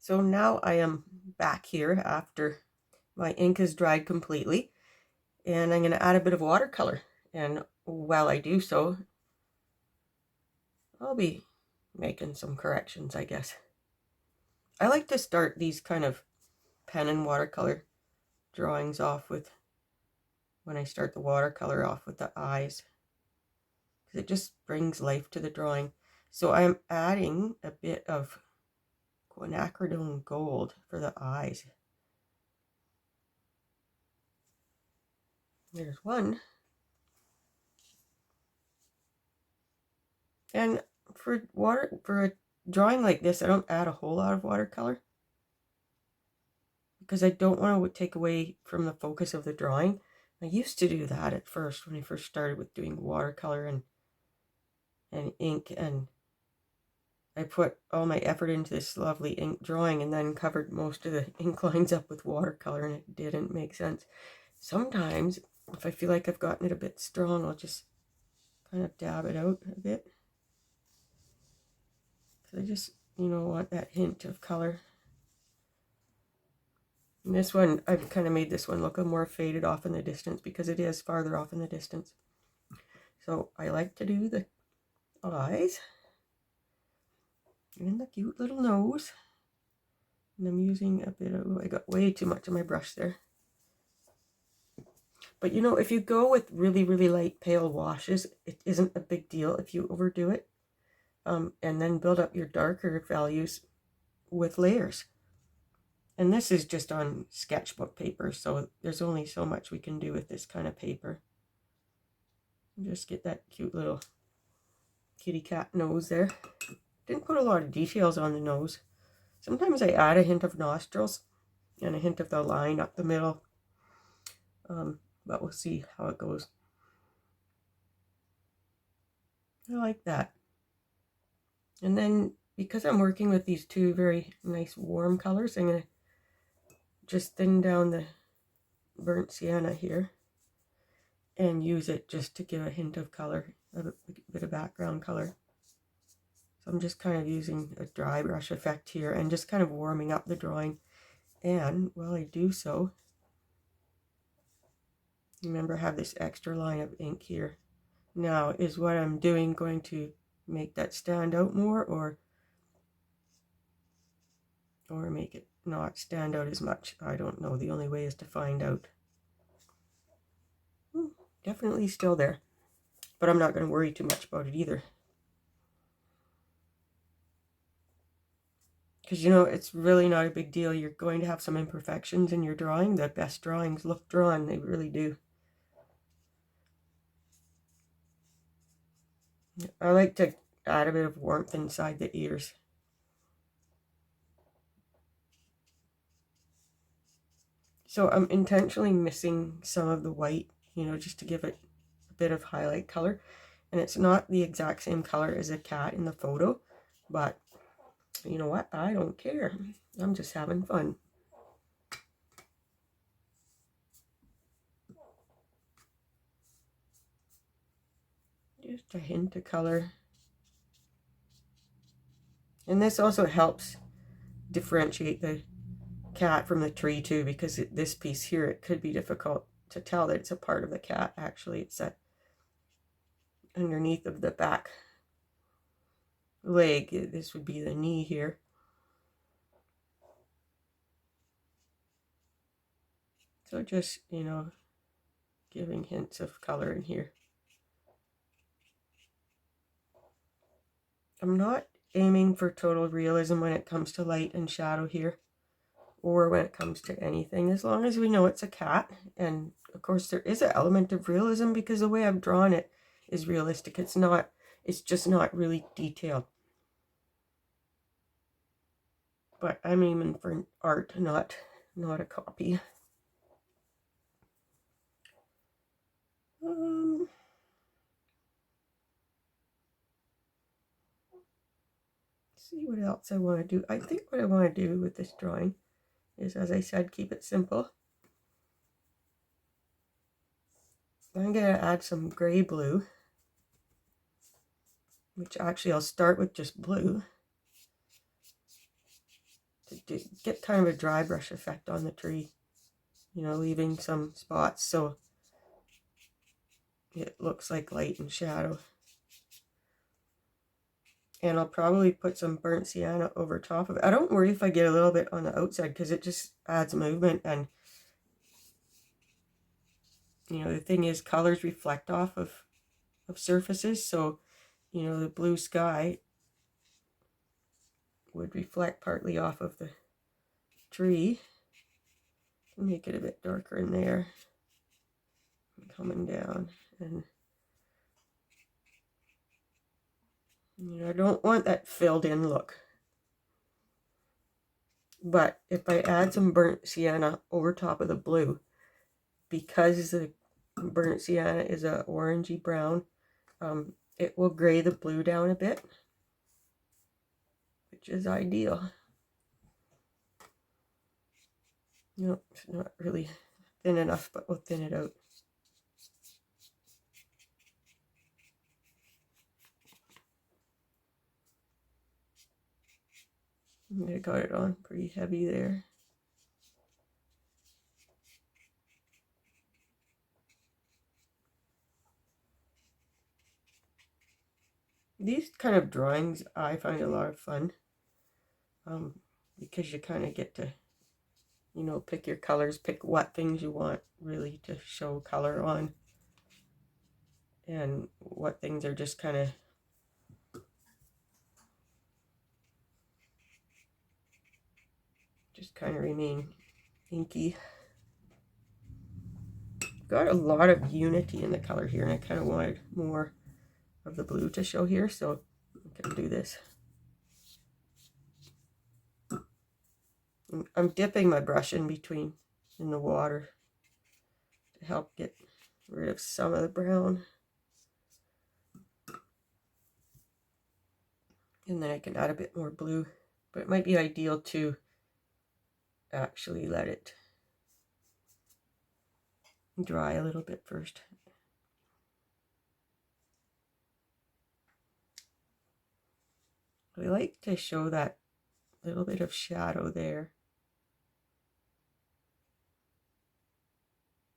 So now I am back here after my ink is dried completely, and I'm going to add a bit of watercolor. And while I do so, I'll be making some corrections, I guess. I like to start these kind of pen and watercolor drawings off with, when I start the watercolor off with the eyes, because it just brings life to the drawing. So I'm adding a bit of quinacridone gold for the eyes. There's one. And for a drawing like this, I don't add a whole lot of watercolor because I don't want to take away from the focus of the drawing. I used to do that at first when I first started with doing watercolor and ink, and I put all my effort into this lovely ink drawing and then covered most of the ink lines up with watercolor, and it didn't make sense. Sometimes, if I feel like I've gotten it a bit strong, I'll just kind of dab it out a bit. Because I just, want that hint of color. And this one, I've kind of made this one look a more faded off in the distance because it is farther off in the distance. So I like to do the eyes and the cute little nose. And I'm using a bit of, I got way too much on my brush there. But if you go with really, really light pale washes, it isn't a big deal if you overdo it. And then build up your darker values with layers. And this is just on sketchbook paper, so there's only so much we can do with this kind of paper. Just get that cute little kitty cat nose there. Didn't put a lot of details on the nose. Sometimes I add a hint of nostrils and a hint of the line up the middle. But we'll see how it goes. I like that. And then, because I'm working with these two very nice warm colors, I'm going to just thin down the burnt sienna here and use it just to give a hint of color, a bit of background color. So I'm just kind of using a dry brush effect here and just kind of warming up the drawing. And while I do so, remember I have this extra line of ink here. Now, is what I'm doing going to make that stand out more, or make it not stand out as much? I don't know. The only way is to find out. Definitely still there, but I'm not going to worry too much about it either. Because, it's really not a big deal. You're going to have some imperfections in your drawing. The best drawings look drawn. They really do. I like to add a bit of warmth inside the ears. So I'm intentionally missing some of the white, just to give it a bit of highlight color. And it's not the exact same color as a cat in the photo, but you know what? I don't care. I'm just having fun. Just a hint of color. And this also helps differentiate the cat from the tree too, because this piece here, it could be difficult to tell that it's a part of the cat. Actually, it's underneath of the back leg. This would be the knee here. So just, giving hints of color in here. I'm not aiming for total realism when it comes to light and shadow here, or when it comes to anything, as long as we know it's a cat. And of course there is an element of realism because the way I've drawn it is realistic. It's just not really detailed. But I'm aiming for art, not a copy. See what else I want to do. I think what I want to do with this drawing is, as I said, keep it simple. I'm going to add some gray blue, which actually I'll start with just blue to get kind of a dry brush effect on the tree, you know, leaving some spots so it looks like light and shadow. And I'll probably put some burnt sienna over top of it. I don't worry if I get a little bit on the outside because it just adds movement. And, you know, the thing is colors reflect off of surfaces. So, you know, the blue sky would reflect partly off of the tree. Make it a bit darker in there. Coming down. And, you know, I don't want that filled in look. But if I add some burnt sienna over top of the blue, because the burnt sienna is a orangey brown, it will gray the blue down a bit, which is ideal. No, it's not really thin enough, but we'll thin it out. I got it on pretty heavy there. These kind of drawings I find a lot of fun, because you kind of get to, you know, pick your colors, pick what things you want really to show color on, and what things are just kind of remain inky. Got a lot of unity in the color here, and I kind of wanted more of the blue to show here, so I can do this. I'm dipping my brush in between in the water to help get rid of some of the brown. And then I can add a bit more blue, but it might be ideal to actually let it dry a little bit first. I like to show that little bit of shadow there.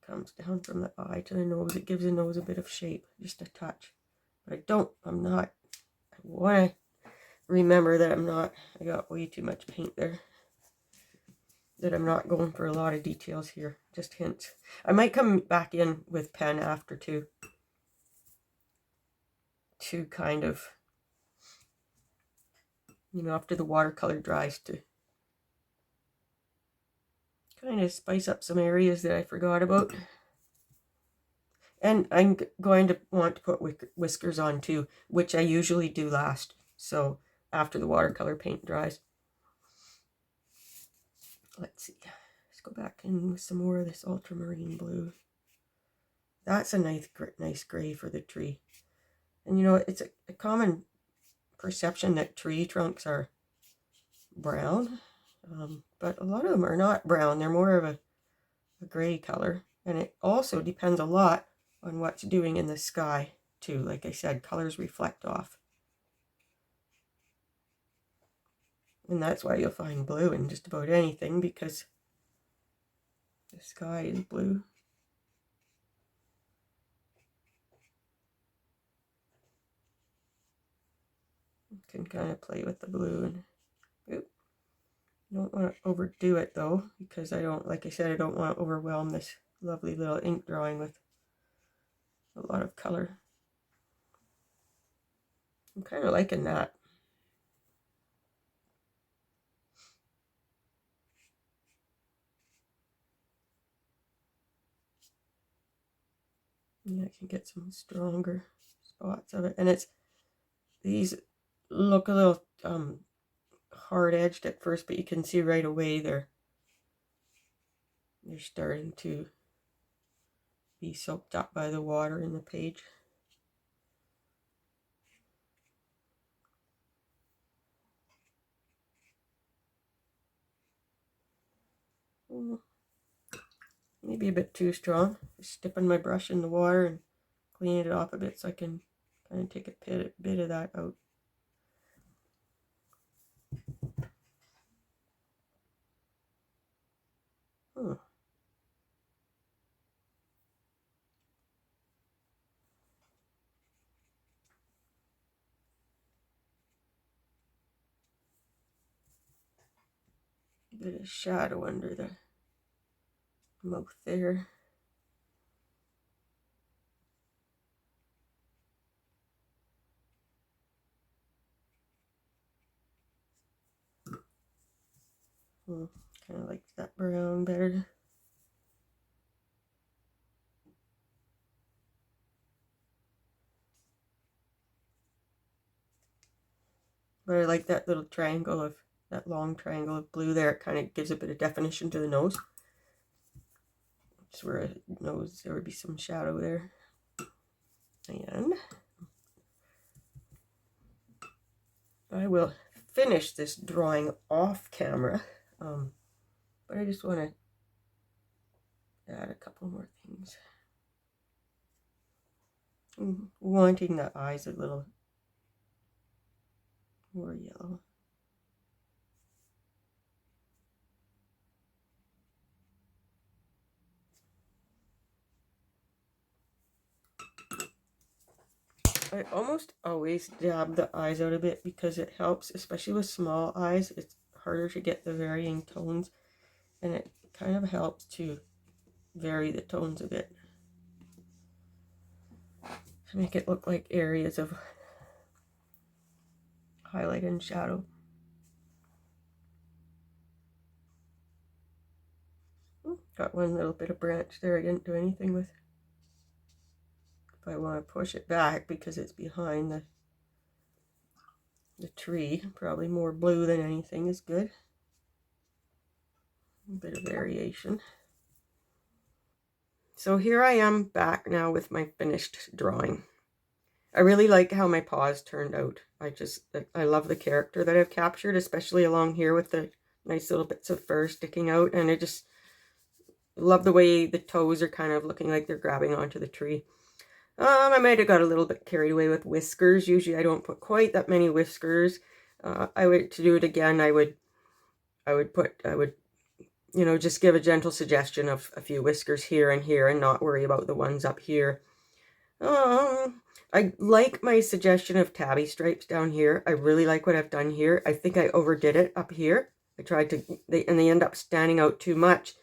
Comes down from the eye to the nose. It gives the nose a bit of shape, just a touch. But I want to remember that I got way too much paint there. That I'm not going for a lot of details here, just hints. I might come back in with pen after to kind of, you know, after the watercolor dries, to kind of spice up some areas that I forgot about. And I'm going to want to put whiskers on too, which I usually do last, so after the watercolor paint dries. Let's see, let's go back in with some more of this ultramarine blue. That's a nice gray for the tree. And you know, it's a common perception that tree trunks are brown, but a lot of them are not brown. They're more of a gray color, and it also depends a lot on what's doing in the sky too. Like I said, colors reflect off, and that's why you'll find blue in just about anything, because the sky is blue. You can kind of play with the blue, and you don't want to overdo it though, because like I said, I don't want to overwhelm this lovely little ink drawing with a lot of color. I'm kind of liking that. Yeah, I can get some stronger spots of it. And these look a little hard-edged at first, but you can see right away they're starting to be soaked up by the water in the page. Maybe a bit too strong. Just dipping my brush in the water and cleaning it off a bit so I can kind of take a bit of that out. a bit of shadow under the mouth there. Kind of like that brown better. But I like that little triangle of, that long triangle of blue there. It kind of gives a bit of definition to the nose. Just where a nose, there would be some shadow there. And I will finish this drawing off camera. But I just want to add a couple more things. I'm wanting the eyes a little more yellow. I almost always dab the eyes out a bit because it helps, especially with small eyes. It's harder to get the varying tones, and it kind of helps to vary the tones a bit to make it look like areas of highlight and shadow. Got one little bit of branch there I didn't do anything with. If I want to push it back because it's behind the tree, probably more blue than anything is good. A bit of variation. So here I am back now with my finished drawing. I really like how my paws turned out. I love the character that I've captured, especially along here with the nice little bits of fur sticking out. And I just love the way the toes are kind of looking like they're grabbing onto the tree. I might have got a little bit carried away with whiskers. Usually I don't put quite that many whiskers. To do it again, I would, you know, just give a gentle suggestion of a few whiskers here and not worry about the ones up here. I like my suggestion of tabby stripes down here. I really like what I've done here. I think I overdid it up here. I tried to, they end up standing out too much.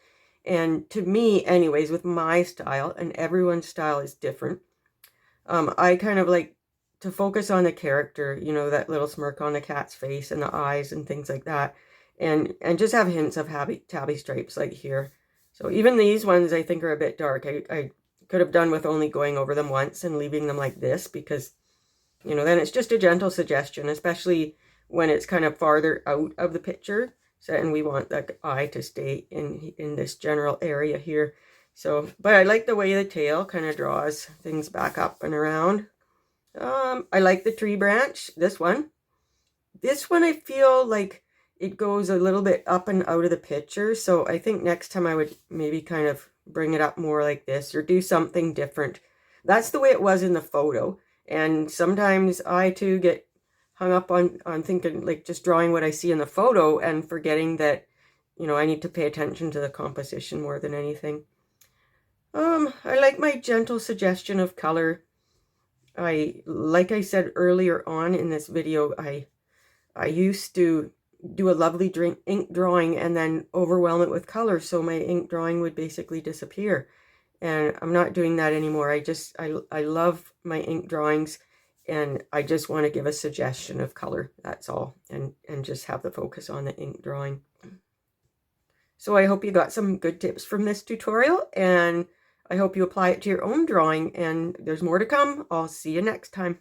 And to me, anyways, with my style, and everyone's style is different, I kind of like to focus on the character, you know, that little smirk on the cat's face and the eyes and things like that. And just have hints of tabby stripes like here. So even these ones I think are a bit dark. I could have done with only going over them once and leaving them like this because, you know, then it's just a gentle suggestion, especially when it's kind of farther out of the picture. So, and we want the eye to stay in this general area here. So, but I like the way the tail kind of draws things back up and around. I like the tree branch, this one. This one I feel like it goes a little bit up and out of the picture. So I think next time I would maybe kind of bring it up more like this or do something different. That's the way it was in the photo. And sometimes I too get hung up on thinking like just drawing what I see in the photo and forgetting that, you know, I need to pay attention to the composition more than anything. I like my gentle suggestion of color. Like I said earlier on in this video, I used to do a lovely ink drawing and then overwhelm it with color, so my ink drawing would basically disappear. And I'm not doing that anymore. I love my ink drawings, and I just want to give a suggestion of color, that's all, and just have the focus on the ink drawing. So I hope you got some good tips from this tutorial, and I hope you apply it to your own drawing, and there's more to come. I'll see you next time.